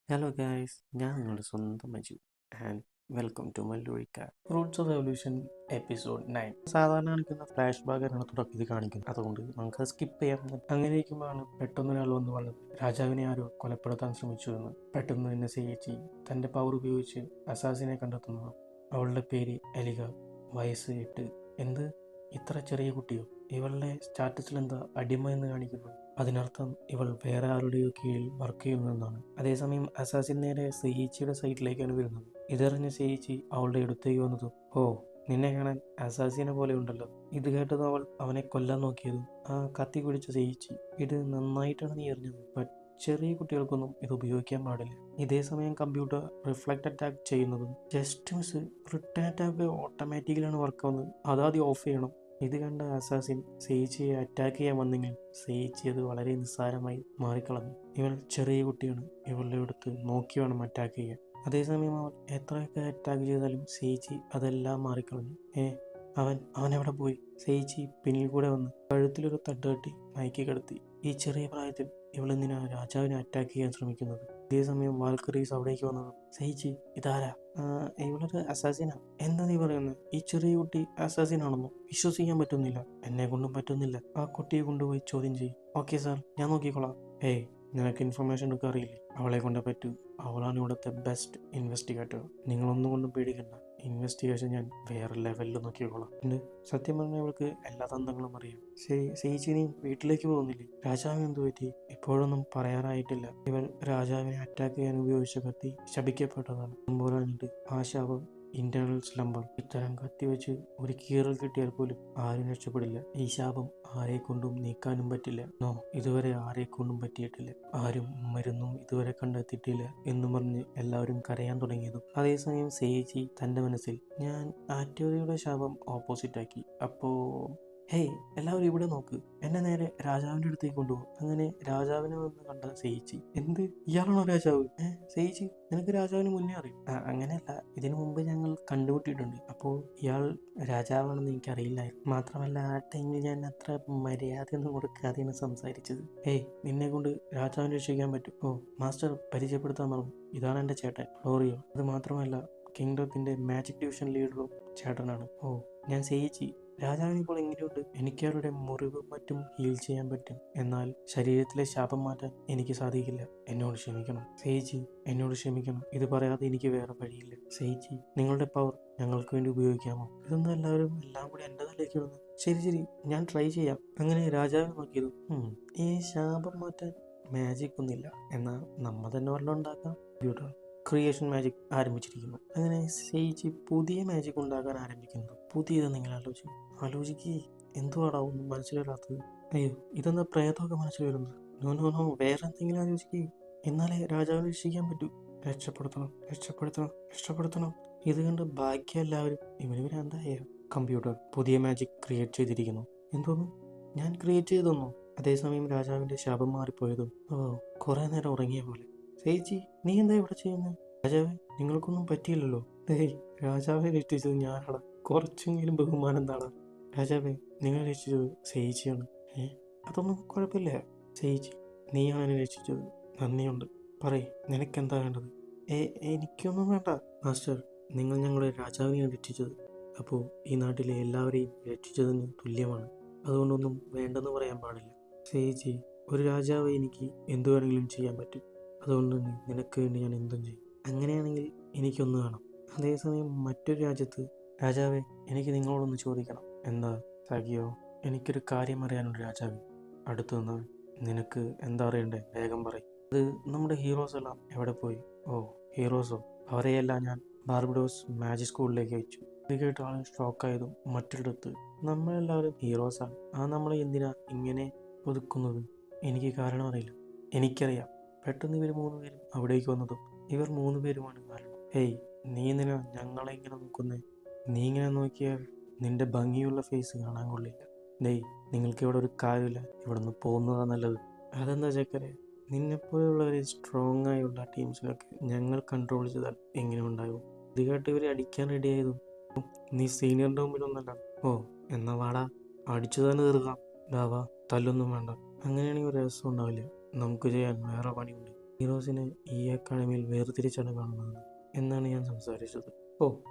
Hello guys, ഞാൻ നിങ്ങളുടെ സ്വന്തം Maju and welcome to Mallurika roots of revolution episode 9. സാധാരണ കാണിക്കുന്ന ഫ്ലാഷ് ബാക്കാണ് തുടക്കത്തിൽ കാണിക്കുന്നത്, അതുകൊണ്ട് നമുക്ക് സ്കിപ്പ് ചെയ്യാം. അങ്ങനെ ഇരിക്കുമ്പോഴാണ് പെട്ടെന്ന് ഒരാൾ വന്ന് പറഞ്ഞത് രാജാവിനെ ആരോ കൊലപ്പെടുത്താൻ ശ്രമിച്ചു എന്ന്. പെട്ടെന്ന് തന്നെ ചേച്ചി തൻ്റെ പവർ ഉപയോഗിച്ച് അസാസിനെ കണ്ടെത്തുന്നത്. അവളുടെ പേര് എലിക, വയസ്സ് 8. എന്ത്, ഇത്ര ചെറിയ കുട്ടിയോ? ഇവളുടെ സ്റ്റാറ്റസിൽ എന്താ അടിമ എന്ന് കാണിക്കുന്നു? അതിനർത്ഥം ഇവൾ വേറെ ആരുടെയോ കീഴിൽ വർക്ക് ചെയ്യുന്നതെന്നാണ്. അതേസമയം അസാസിൻ നേരെ സെയിച്ചിയുടെ സൈറ്റിലേക്കാണ് വരുന്നത്. ഇതറിഞ്ഞ സെയിച്ചി അവളുടെ അടുത്തേക്ക് വന്നതും, ഓ, നിന്നെ കാണാൻ അസാസിനെ പോലെ ഉണ്ടല്ലോ. ഇത് കേട്ടത് അവൾ അവനെ കൊല്ലാൻ നോക്കിയതും ആ കത്തി പിടിച്ച സെയിച്ചി, ഇത് നന്നായിട്ടാണ് നീ എറിഞ്ഞത്, ബട്ട് ചെറിയ കുട്ടികൾക്കൊന്നും ഇത് ഉപയോഗിക്കാൻ പാടില്ല. ഇതേ സമയം കമ്പ്യൂട്ടർ റിഫ്ലക്ട് അറ്റാക്ക് ചെയ്യുന്നതും ജസ്റ്റ് മിസ്, റിട്ടേൺ അറ്റാക്ക് ഓട്ടോമാറ്റിക്കലാണ് വർക്ക് ആവുന്നത്, അതാദ്യം ഓഫ് ചെയ്യണം. ഇത് കണ്ട അസാസിൻ സെയിച്ചിയെ അറ്റാക്ക് ചെയ്യാൻ വന്നെങ്കിൽ സെയിച്ചി അത് വളരെ നിസ്സാരമായി മാറിക്കളഞ്ഞു. ഇവൾ ചെറിയ കുട്ടിയാണ്, ഇവളുടെ അടുത്ത് നോക്കി വേണം അറ്റാക്ക് ചെയ്യാൻ. അതേസമയം അവൻ എത്രയൊക്കെ അറ്റാക്ക് ചെയ്താലും സെയിച്ചി അതെല്ലാം മാറിക്കളഞ്ഞു. അവൻ എവിടെ പോയി? സെയിച്ചി പിന്നിൽ കൂടെ വന്ന് കഴുത്തിലൊരു തട്ട് തട്ടി മയക്കി കിടത്തി. ഈ ചെറിയ പ്രായത്തിൽ ഇവളെന്തിനാ രാജാവിനെ അറ്റാക്ക് ചെയ്യാൻ ശ്രമിക്കുന്നത്? ഇതേസമയം വാൽക്കറീസ് അവിടേക്ക് വന്നത്, സെയിച്ചി ഇതാരാ? ഇവളൊരു അസാസിനാ. എന്താ നീ പറയുന്നത്? ഈ ചെറിയ കുട്ടി അസാസിനാണെന്നോ? വിശ്വസിക്കാൻ പറ്റുന്നില്ല. എന്നെ കൊണ്ടും പറ്റുന്നില്ല. ആ കുട്ടിയെ കൊണ്ടുപോയി ചോദ്യം ചെയ്യും. ഓക്കെ സാർ, ഞാൻ നോക്കിക്കോളാം. ഏയ്, നിനക്ക് ഇൻഫർമേഷൻ എടുക്കാൻ അറിയില്ലേ? അവളെ കൊണ്ട് പറ്റൂ. അവളാണ് ഇവിടുത്തെ ബെസ്റ്റ് ഇൻവെസ്റ്റിഗേറ്റർ. നിങ്ങളൊന്നും കൊണ്ടും പേടിക്കണ്ട. ഇൻവെസ്റ്റിഗേഷൻ ഞാൻ വേറെ ലെവലിൽ നോക്കിക്കോളാം. പിന്നെ സത്യം പറഞ്ഞാൽ ഇവൾക്ക് എല്ലാ തന്ത്രങ്ങളും അറിയാം. ശരി, ചേച്ചി വീട്ടിലേക്ക് പോകുന്നില്ലേ? രാജാവിന് എന്തു പറ്റി? ഇപ്പോഴൊന്നും പറയാറായിട്ടില്ല. ഇവൾ രാജാവിനെ അറ്റാക്ക് ചെയ്യാൻ ഉപയോഗിച്ച കത്തി ശപിക്കപ്പെട്ടതാണ്. പോരാഞ്ഞിട്ട് ആ ശാപം ഇന്റേണൽ സ്ലംബർ. ഇത്തരം കത്തി വെച്ച് ഒരു കീറൽ കിട്ടിയാൽ പോലും ആരും രക്ഷപ്പെടില്ല. ഈ ശാപം ആരെ കൊണ്ടും നീക്കാനും പറ്റില്ല. നോ, ഇതുവരെ ആരെ കൊണ്ടും പറ്റിയിട്ടില്ല. ആരും മരുന്നും ഇതുവരെ കണ്ടെത്തിയിട്ടില്ല എന്നും പറഞ്ഞ് എല്ലാവരും കരയാൻ തുടങ്ങിയതും. അതേസമയം സേജി തന്റെ മനസ്സിൽ, ഞാൻ ആറ്റോറിയുടെ ശാപം ഓപ്പോസിറ്റ് ആക്കി. അപ്പോ ഹേയ്, എല്ലാവരും ഇവിടെ നോക്ക്, എന്നെ നേരെ രാജാവിന്റെ അടുത്തേക്ക് കൊണ്ടുപോകും. അങ്ങനെ രാജാവിനെ വന്ന് കണ്ട സെയിച്ചി, എന്ത്, ഇയാളാണോ രാജാവ്? സെയിച്ചി, നിനക്ക് രാജാവിന് മുന്നേ അറിയും? അങ്ങനെയല്ല, ഇതിനു മുമ്പ് ഞങ്ങൾ കണ്ടുമുട്ടിയിട്ടുണ്ട്. അപ്പോൾ ഇയാൾ രാജാവാണെന്ന് എനിക്കറിയില്ലായിരുന്നു. മാത്രമല്ല ആ ടൈമിൽ ഞാൻ അത്ര മര്യാദയൊന്നും കൊടുക്കാതെയാണ് സംസാരിച്ചത്. നിന്നെ കൊണ്ട് രാജാവിനെ രക്ഷിക്കാൻ പറ്റും. ഓ മാസ്റ്റർ, പരിചയപ്പെടുത്താൻ മറന്നു, ഇതാണ് എൻ്റെ ചേട്ടൻ ഫ്ലോറിയോ. അത് മാത്രമല്ല കിങ്ഡത്തിന്റെ മാജിക് ഡിവിഷൻ ലീഡറും ചേട്ടനാണ്. ഓ, ഞാൻ സെയിച്ചി. രാജാവിന് ഇപ്പോൾ എങ്ങനെയുണ്ട്? എനിക്ക് അവരുടെ മുറിവും മറ്റും ഹീൽ ചെയ്യാൻ പറ്റും, എന്നാൽ ശരീരത്തിലെ ശാപം മാറ്റാൻ എനിക്ക് സാധിക്കില്ല. എന്നോട് ക്ഷമിക്കണം സെയിജി, എന്നോട് ക്ഷമിക്കണം. ഇത് പറയാതെ എനിക്ക് വേറെ വഴിയില്ല. സെയിജി, നിങ്ങളുടെ പവർ ഞങ്ങൾക്ക് വേണ്ടി ഉപയോഗിക്കാമോ? ഇതൊന്നും എല്ലാം കൂടി എൻ്റെ തലയ്ക്ക് വന്നു. ശരി ശരി, ഞാൻ ട്രൈ ചെയ്യാം. അങ്ങനെ രാജാവിനെ നോക്കിയത്, ഈ ശാപം മാറ്റാൻ മാജിക് ഒന്നില്ല, എന്നാൽ നമ്മ തന്നെ വല്ലതും ഉണ്ടാക്കാം. ബ്യൂട്ടർ ക്രിയേഷൻ മാജിക് ആരംഭിച്ചിരിക്കുന്നു. അങ്ങനെ സെയിജി പുതിയ മാജിക് ഉണ്ടാക്കാൻ ആരംഭിക്കുന്നു. പുതിയത് നിങ്ങൾ ആലോചിക്ക്. എന്തുവാടാ ഒന്നും മനസ്സിൽ വരാത്തത്? അയ്യോ, ഇതെന്താ പ്രേതമൊക്കെ മനസ്സിൽ വരുന്നത്? നോ നോ നോ, വേറെ എന്തെങ്കിലും ആലോചിക്കേ. എന്നാലേ രാജാവിനെ രക്ഷിക്കാൻ പറ്റൂ. രക്ഷപ്പെടുത്തണം രക്ഷപ്പെടുത്തണം രക്ഷപ്പെടുത്തണം. ഇത് കണ്ട് ബാക്കി എല്ലാവരും ഇവന് എന്തായ? കമ്പ്യൂട്ടർ പുതിയ മാജിക് ക്രിയേറ്റ് ചെയ്തിരിക്കുന്നു. എന്തോന്നു? ഞാൻ ക്രിയേറ്റ് ചെയ്തെന്നോ? അതേസമയം രാജാവിന്റെ ശാപം മാറിപ്പോയതും കുറെ നേരം ഉറങ്ങിയ പോലെ. ചേച്ചി, നീ എന്താ ഇവിടെ ചെയ്യുന്നത്? രാജാവേ, നിങ്ങൾക്കൊന്നും പറ്റിയില്ലല്ലോ? രാജാവിനെ രക്ഷിച്ചത് ഞാനാണ്. കുറച്ചെങ്കിലും ബഹുമാനം എന്താണ്? രാജാവേ, നിങ്ങൾ രക്ഷിച്ചത് സെയിച്ചിയാണ്. അതൊന്നും കുഴപ്പമില്ല. സെയിച്ചി, നീയാണ് എന്നെ രക്ഷിച്ചത്. നന്ദിയുണ്ട്. പറയ്, നിനക്കെന്താ വേണ്ടത്? എനിക്കൊന്നും വേണ്ട മാസ്റ്റർ. നിങ്ങൾ ഞങ്ങളുടെ രാജാവിനെയാണ് രക്ഷിച്ചത്. അപ്പോൾ ഈ നാട്ടിലെ എല്ലാവരെയും രക്ഷിച്ചതിന് തുല്യമാണ്. അതുകൊണ്ടൊന്നും വേണ്ടെന്ന് പറയാൻ പാടില്ല. സെയിച്ചി, ഒരു രാജാവ് എനിക്ക് എന്തു വേണമെങ്കിലും ചെയ്യാൻ പറ്റും. അതുകൊണ്ട് നിനക്ക് വേണ്ടി ഞാൻ എന്തും ചെയ്യും. അങ്ങനെയാണെങ്കിൽ എനിക്കൊന്ന് വേണം. അതേസമയം മറ്റൊരു രാജ്യത്ത്, രാജാവേ, എനിക്ക് നിങ്ങളോടൊന്ന് ചോദിക്കണം. എന്താ സാഗിയോ? എനിക്കൊരു കാര്യം അറിയാനുണ്ട് രാജാവേ. അടുത്തു നിന്നവൻ, നിനക്ക് എന്താ അറിയണ്ടേ? വേഗം പറയും. അത് നമ്മുടെ ഹീറോസ് എല്ലാം എവിടെ പോയി? ഓ, ഹീറോസോ? അവരെയെല്ലാം ഞാൻ ബാർബഡോസ് മാജിക് സ്കൂളിലേക്ക് അയച്ചു. ഇത് കേട്ട് ആൾ ഷോക്കായതും മറ്റൊരിടത്ത്, നമ്മളെല്ലാവരും ഹീറോസാണ്, നമ്മളെ എന്തിനാ ഇങ്ങനെ ഒതുക്കുന്നത്? എനിക്ക് കാരണം അറിയില്ല. എനിക്കറിയാം. പെട്ടെന്ന് ഇവർ 3 പേരും അവിടേക്ക് വന്നതും ഇവർ 3 പേരുമാണ് കാരണം. നീ എന്തിനാ ഞങ്ങളെ ഇങ്ങനെ നോക്കുന്നേ? നീ ഇങ്ങനെ നോക്കിയാൽ നിന്റെ ഭംഗിയുള്ള ഫേസ് കാണാൻ കൊള്ളില്ല. നിങ്ങൾക്ക് ഇവിടെ ഒരു കാര്യമില്ല, ഇവിടെ നിന്ന് പോകുന്നതാ നല്ലത്. അതെന്താ ചക്കരെ? നിന്നെപ്പോലെയുള്ളവരെ സ്ട്രോങ് ആയുള്ള ടീംസിലൊക്കെ ഞങ്ങൾ കൺട്രോൾ ചെയ്താൽ എങ്ങനെ ഉണ്ടാകും? ഇത് കേട്ട് ഇവരെ അടിക്കാൻ റെഡിയായതും, നീ സീനിയറിന്റെ മുമ്പിലൊന്നല്ല. ഓ, എന്നാ വാടാ, അടിച്ചു തന്നെ തീർക്കാം. ഡാവാ, തല്ലൊന്നും വേണ്ട. അങ്ങനെയാണെങ്കിൽ ഒരു രസം ഉണ്ടാവില്ല. നമുക്ക് ചെയ്യാൻ വേറെ പണിയുണ്ട്. ഹീറോസിനെ ഈ അക്കാഡമിയിൽ വേർതിരിച്ചാണ് കാണുന്നത് എന്നാണ് ഞാൻ സംസാരിച്ചത്. ഓ,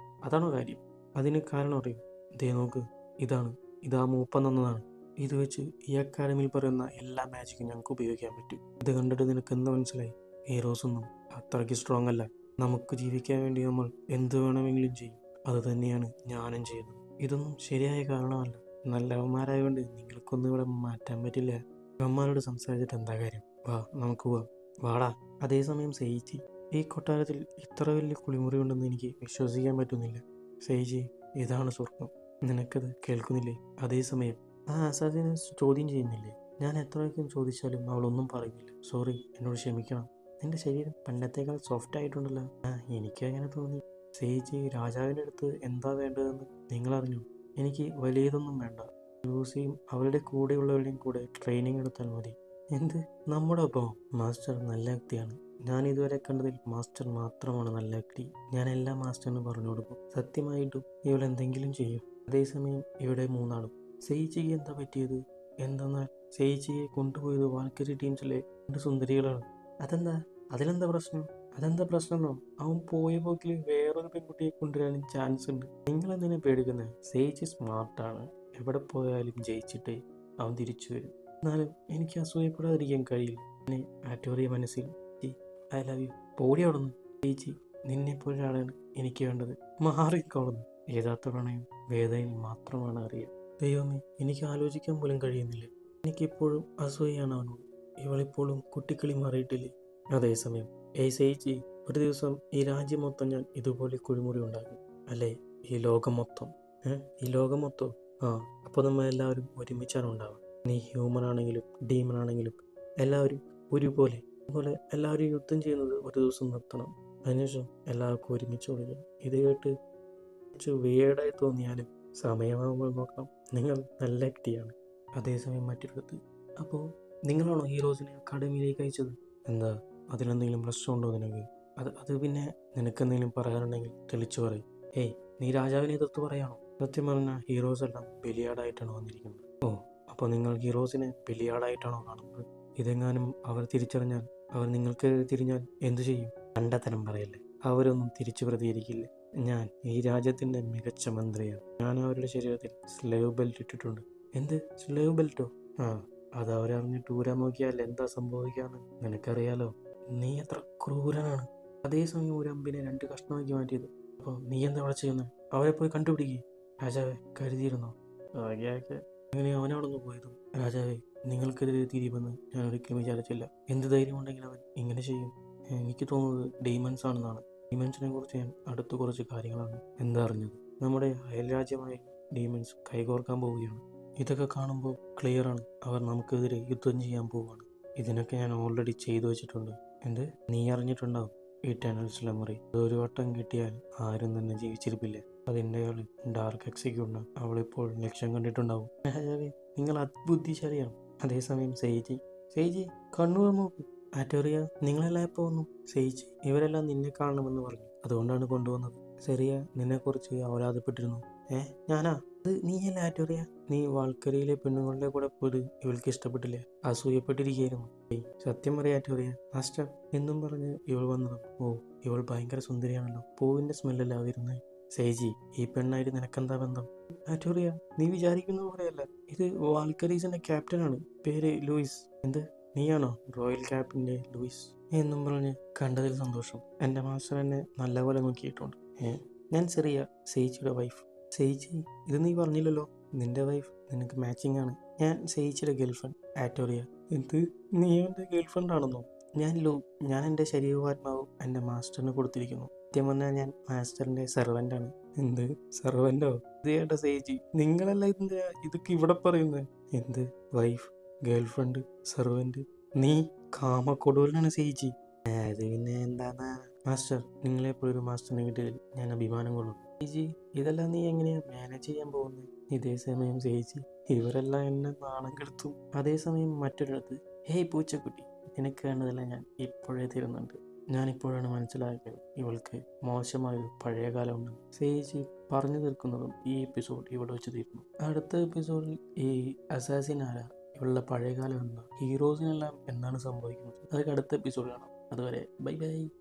അതാണോ കാര്യം? അതിന് കാരണം അറിയും. ദേ നോക്ക്, ഇതാ മൂപ്പം തന്നതാണ്. ഇത് വെച്ച് ഈ അക്കാഡമിയിൽ പറയുന്ന എല്ലാ മാജിക്കും ഞങ്ങൾക്ക് ഉപയോഗിക്കാൻ പറ്റും. ഇത് കണ്ടിട്ട് നിനക്ക് എന്ത് മനസ്സിലായി? ഹീറോസ് ഒന്നും അത്രയ്ക്ക് സ്ട്രോങ് അല്ല. നമുക്ക് ജീവിക്കാൻ വേണ്ടി നമ്മൾ എന്ത് വേണമെങ്കിലും ചെയ്യും. അത് തന്നെയാണ് ഞാനും ചെയ്യുന്നത്. ഇതൊന്നും ശരിയായ കാരണമല്ല. നല്ലവന്മാരായതുകൊണ്ട് നിങ്ങൾക്കൊന്നും ഇവിടെ മാറ്റാൻ പറ്റില്ല. ഇവന്മാരോട് സംസാരിച്ചിട്ട് എന്താ കാര്യം? വാ, നമുക്ക് പോവാം. വാടാ. അതേസമയം സെയിച്ചി, ഈ കൊട്ടാരത്തിൽ ഇത്ര വലിയ കുളിമുറി ഉണ്ടെന്ന് എനിക്ക് വിശ്വസിക്കാൻ പറ്റുന്നില്ല. സെയിച്ചി, ഇതാണ് സ്വർഗം. നിനക്കത് കേൾക്കുന്നില്ലേ? അതേസമയം ആ അസാസിനെ ചോദ്യം ചെയ്യുന്നില്ലേ? ഞാൻ എത്രയൊക്കെ ചോദിച്ചാലും അവളൊന്നും പറയുന്നില്ല. സോറി, എന്നോട് ക്ഷമിക്കണം. നിന്റെ ശരീരം പണ്ടത്തേക്കാൾ സോഫ്റ്റ് ആയിട്ടുണ്ടല്ലോ. എനിക്ക് അങ്ങനെ തോന്നി. സെയിച്ചി, രാജാവിൻ്റെ അടുത്ത് എന്താ വേണ്ടതെന്ന് നിങ്ങൾ അറിഞ്ഞു? എനിക്ക് വലിയതൊന്നും വേണ്ട. ലൂസിയും അവളുടെ കൂടെയുള്ളവരുടെയും കൂടെ ട്രെയിനിങ് എടുത്താൽ മതി. എന്ത്? നമ്മുടെ ഒപ്പം? മാസ്റ്റർ നല്ല വ്യക്തിയാണ്. ഞാൻ ഇതുവരെ കണ്ടതിൽ മാസ്റ്റർ മാത്രമാണ് നല്ല വ്യക്തി. ഞാൻ എല്ലാ മാസ്റ്ററിനും പറഞ്ഞു കൊടുക്കും. സത്യമായിട്ടും ഇവൾ എന്തെങ്കിലും ചെയ്യും. അതേസമയം ഇവിടെ മൂന്നാളും. സെയിച്ചിക്ക് എന്താ പറ്റിയത്? എന്തെന്നാൽ സെയിച്ചിയെ കൊണ്ടുപോയത് വാൽക്കരി ടീംസിലെ 2 സുന്ദരികളാണ്. അതിലെന്താ പ്രശ്നം? പ്രശ്നമെന്നോ? അവൻ പോയ പോക്കിൽ വേറൊരു പെൺകുട്ടിയെ കൊണ്ടുവരാനും ചാൻസ് ഉണ്ട്. നിങ്ങൾ എന്തിനാ പേടിക്കുന്നത്? സെയിച്ചി സ്മാർട്ടാണ്. എവിടെ പോയാലും ജയിച്ചിട്ടേ അവൻ തിരിച്ചു വരും. എന്നാലും എനിക്ക് അസൂയപ്പെടാതിരിക്കാൻ കഴിയില്ല. പിന്നെ ആറ്റോറിയ മനസ്സിൽ ഐ ലവ് യു. പോടി അവിടുന്ന്. ചേച്ചി, നിന്നെപ്പോഴാണ് എനിക്ക് വേണ്ടത്. മാറിക്കോളുന്നു. യഥാർത്ഥ പ്രണയം വേദനയിൽ മാത്രമാണ് അറിയുക. ദൈവമേ, എനിക്ക് ആലോചിക്കാൻ പോലും കഴിയുന്നില്ല. എനിക്കിപ്പോഴും അസൂയാണ് അവനോട്. ഇവളിപ്പോഴും കുട്ടിക്കളി മാറിയിട്ടില്ലേ? അതേസമയം ചേച്ചി, ഒരു ദിവസം ഈ രാജ്യം മൊത്തം ഞാൻ ഇതുപോലെ കുഴിമുറി ഉണ്ടാകും. അല്ലേ, ഈ ലോകം മൊത്തം. ഈ ലോകം മൊത്തം? ആ, അപ്പോൾ നമ്മൾ എല്ലാവരും ഒരുമിച്ചാണ് ഉണ്ടാവുക. നീ ഹ്യൂമൻ ആണെങ്കിലും ഡീമൺ ആണെങ്കിലും എല്ലാവരും ഒരുപോലെ. അതുപോലെ എല്ലാവരും യുദ്ധം ചെയ്യുന്നത് ഒരു ദിവസം നിർത്തണം. അതിനുശേഷം എല്ലാവർക്കും ഒരുമിച്ച് കൊടുക്കണം. ഇത് കേട്ട് വേർഡായി തോന്നിയാലും സമയമാകുമ്പോൾ നോക്കാം. നിങ്ങൾ നല്ല വ്യക്തിയാണ്. അതേസമയം മറ്റൊരിടത്ത്, അപ്പോൾ നിങ്ങളാണോ ഹീറോസിനെ അക്കാഡമിയിലേക്ക് അയച്ചത്? എന്താ, അതിലെന്തെങ്കിലും പ്രശ്നമുണ്ടോ നിനക്ക്? അത് പിന്നെ നിനക്കെന്തെങ്കിലും പറയാനുണ്ടെങ്കിൽ തെളിച്ചു പറയും. ഏയ്, നീ രാജാവിനെ എതിർത്ത് പറയാണോ? സത്യം പറഞ്ഞാൽ ഹീറോസ് എല്ലാം ബലിയാടായിട്ടാണ് വന്നിരിക്കുന്നത്. ഓ, അപ്പോൾ നിങ്ങൾ ഹീറോസിനെ ബലിയാടായിട്ടാണോ കാണുന്നത്? ഇതെങ്ങാനും അവർ തിരിച്ചറിഞ്ഞാൽ, അവർ നിങ്ങൾക്കെതിരെ തിരിഞ്ഞാൽ എന്തു ചെയ്യും? കണ്ടത്തരം പറയല്ലേ. അവരൊന്നും തിരിച്ചു പ്രതികരിക്കില്ല. ഞാൻ ഈ രാജ്യത്തിൻ്റെ മികച്ച മന്ത്രിയാണ്. ഞാൻ അവരുടെ ശരീരത്തിൽ സ്ലേവ് ബെൽറ്റ് ഇട്ടിട്ടുണ്ട്. എന്ത് സ്ലേവ് ബെൽറ്റോ? ആ, അത് അവരറിഞ്ഞിട്ട് ഊരാൻ നോക്കിയാൽ എന്താ സംഭവിക്കാന്ന് നിനക്കറിയാലോ. നീ എത്ര ക്രൂരനാണ്. അതേസമയം ഒരു അമ്പിനെ 2 കഷ്ണമാക്കി മാറ്റിയത്. അപ്പോൾ നീ എന്താ അവിടെ ചെയ്യുന്നത്? അവരെ പോയി കണ്ടുപിടിക്കുക. രാജാവെ, കരുതിയിരുന്നോ? അങ്ങനെ അവനവിടുന്ന് പോയതും, രാജാവെ, നിങ്ങൾക്കെതിരെ തിരിയുമെന്ന് ഞാൻ ഒരിക്കലും വിചാരിച്ചില്ല. എന്ത് ധൈര്യമുണ്ടെങ്കിൽ അവൻ ഇങ്ങനെ ചെയ്യും? എനിക്ക് തോന്നുന്നത് ഡീമൺസ് ആണെന്നാണ്. ഡീമൺസിനെ കുറിച്ച് ഞാൻ അടുത്ത കുറച്ച് കാര്യങ്ങളാണ് അറിഞ്ഞത്. നമ്മുടെ അയൽരാജ്യമായ ഡീമൺസ് കൈകോർക്കാൻ പോവുകയാണ്. ഇതൊക്കെ കാണുമ്പോൾ ക്ലിയറാണ്, അവർ നമുക്കെതിരെ യുദ്ധം ചെയ്യാൻ പോവുകയാണ്. ഇതിനൊക്കെ ഞാൻ ഓൾറെഡി ചെയ്തു വെച്ചിട്ടുണ്ട്. എന്ത്? നീ അറിഞ്ഞിട്ടുണ്ടാവും ഇറ്റേണൽ സ്ലമറി. ഒരു വട്ടം കിട്ടിയാൽ ആരും തന്നെ ജീവിച്ചിരിപ്പില്ല. അതിൻ്റെ ആൾ ഡാർക്ക് എക്സിക്യൂട്ടർ. അവളിപ്പോൾ ലക്ഷ്യം കണ്ടിട്ടുണ്ടാവും. രാജാവേ, നിങ്ങൾ അതിബുദ്ധിശാലിയാണ്. അതേസമയം സെയ്ജി കണ്ണൂർ നോക്ക്. ആറ്റോറിയ, നിങ്ങളെല്ലാം എപ്പോൾ വന്നു? സെയ്ജി, ഇവരെല്ലാം നിന്നെ കാണണമെന്ന് പറഞ്ഞു, അതുകൊണ്ടാണ് കൊണ്ടുവന്നത്. സെറിയ നിന്നെക്കുറിച്ച് അവലാദപ്പെട്ടിരുന്നു. ഞാനാ? അത് നീയല്ല ആറ്റോറിയ. നീ വാൾക്കരയിലെ പെണ്ണുങ്ങളുടെ കൂടെ പോയത് ഇവൾക്ക് ഇഷ്ടപ്പെട്ടില്ല, അസൂയപ്പെട്ടിരിക്കുകയായിരുന്നു. സത്യം പറയാ ആറ്റോറിയ, മാസ്റ്റർ എന്നും പറഞ്ഞ് ഇവൾ വന്നതും, ഓ, ഇവൾ ഭയങ്കര സുന്ദരിയാണല്ലോ. പൂവിന്റെ സ്മെല്ലല്ല വരുന്നത്. സെയ്ജി, ഈ പെണ്ണായിട്ട് നിനക്കെന്താ ബന്ധം? ആറ്റോറിയ, നീ വിചാരിക്കുന്ന പോലെയല്ല. ഇത് വാൾക്കരീസിന്റെ ക്യാപ്റ്റനാണ്. പേര് ലൂയിസ്. എന്ത്? നീയാണോ റോയൽ ക്യാപ്റ്റൻ്റെ ലൂയിസ്? എന്നും പറഞ്ഞ് കണ്ടതിൽ സന്തോഷം. എൻ്റെ മാസ്റ്റർ എന്നെ നല്ലപോലെ നോക്കിയിട്ടുണ്ട്. ഞാൻ ചെറിയ സെയ്ജിയുടെ വൈഫ്. സെയ്ജി, ഇത് നീ പറഞ്ഞില്ലല്ലോ. നിന്റെ വൈഫ് നിനക്ക് മാച്ചിങ് ആണ്. ഞാൻ സെയ്ജിയുടെ ഗേൾഫ്രണ്ട് ആറ്റോറിയ. എന്ത്? നീ എൻ്റെ ഗേൾഫ്രണ്ട് ആണെന്നോ? ഞാൻ എൻ്റെ ശരീരവാത്മാവും എൻ്റെ മാസ്റ്ററിന് കൊടുത്തിരിക്കുന്നു. സത്യം പറഞ്ഞാൽ ഞാൻ മാസ്റ്ററിൻ്റെ സെർവൻ്റാണ്. എന്ത് സെർവൻ്റോ? ഇത് കേട്ട സെയ്ജി, നിങ്ങളല്ല ഇതൊക്കെ ഇവിടെ പറയുന്നത്. എന്ത് വൈഫ്, ഗേൾഫ്രണ്ട്, സെർവൻ്റ്? നീ കാമക്കൊടൂരനാണ് സെയ്ജി. അത് പിന്നെ എന്താന്നാ മാസ്റ്റർ, നിങ്ങളെപ്പോഴൊരു മാസ്റ്ററിനെ കിട്ടിയതിൽ ഞാൻ അഭിമാനം കൊള്ളുന്നു. സെയ്ജി, ഇതെല്ലാം നീ എങ്ങനെയാ മാനേജ് ചെയ്യാൻ പോകുന്നത്? ഇതേ സമയം സെയ്ജി, ഇവരെല്ലാം എന്നെ നാണം കെടുത്തും. അതേസമയം മറ്റൊരിടത്ത്, ഹേയ് പൂച്ചക്കുട്ടി, നിനക്ക് വേണ്ടതെല്ലാം ഞാൻ ഇപ്പോഴേ തരുന്നുണ്ട്. ഞാനിപ്പോഴാണ് മനസ്സിലാക്കിയത് ഇവൾക്ക് മോശമായൊരു പഴയകാലമുണ്ട്. സെയ്ജി പറഞ്ഞു തീർക്കുന്നതും ഈ എപ്പിസോഡ് ഇവിടെ വെച്ച് തീരുന്നു. അടുത്ത എപ്പിസോഡിൽ ഈ അസാസിൻ ആരാ, ഇവളുടെ പഴയകാലം എന്താ, ഹീറോസിനെല്ലാം എന്താണ് സംഭവിക്കുന്നത്, അതൊക്കെ അടുത്ത എപ്പിസോഡ് കാണാം. അതുവരെ ബൈ ബൈ.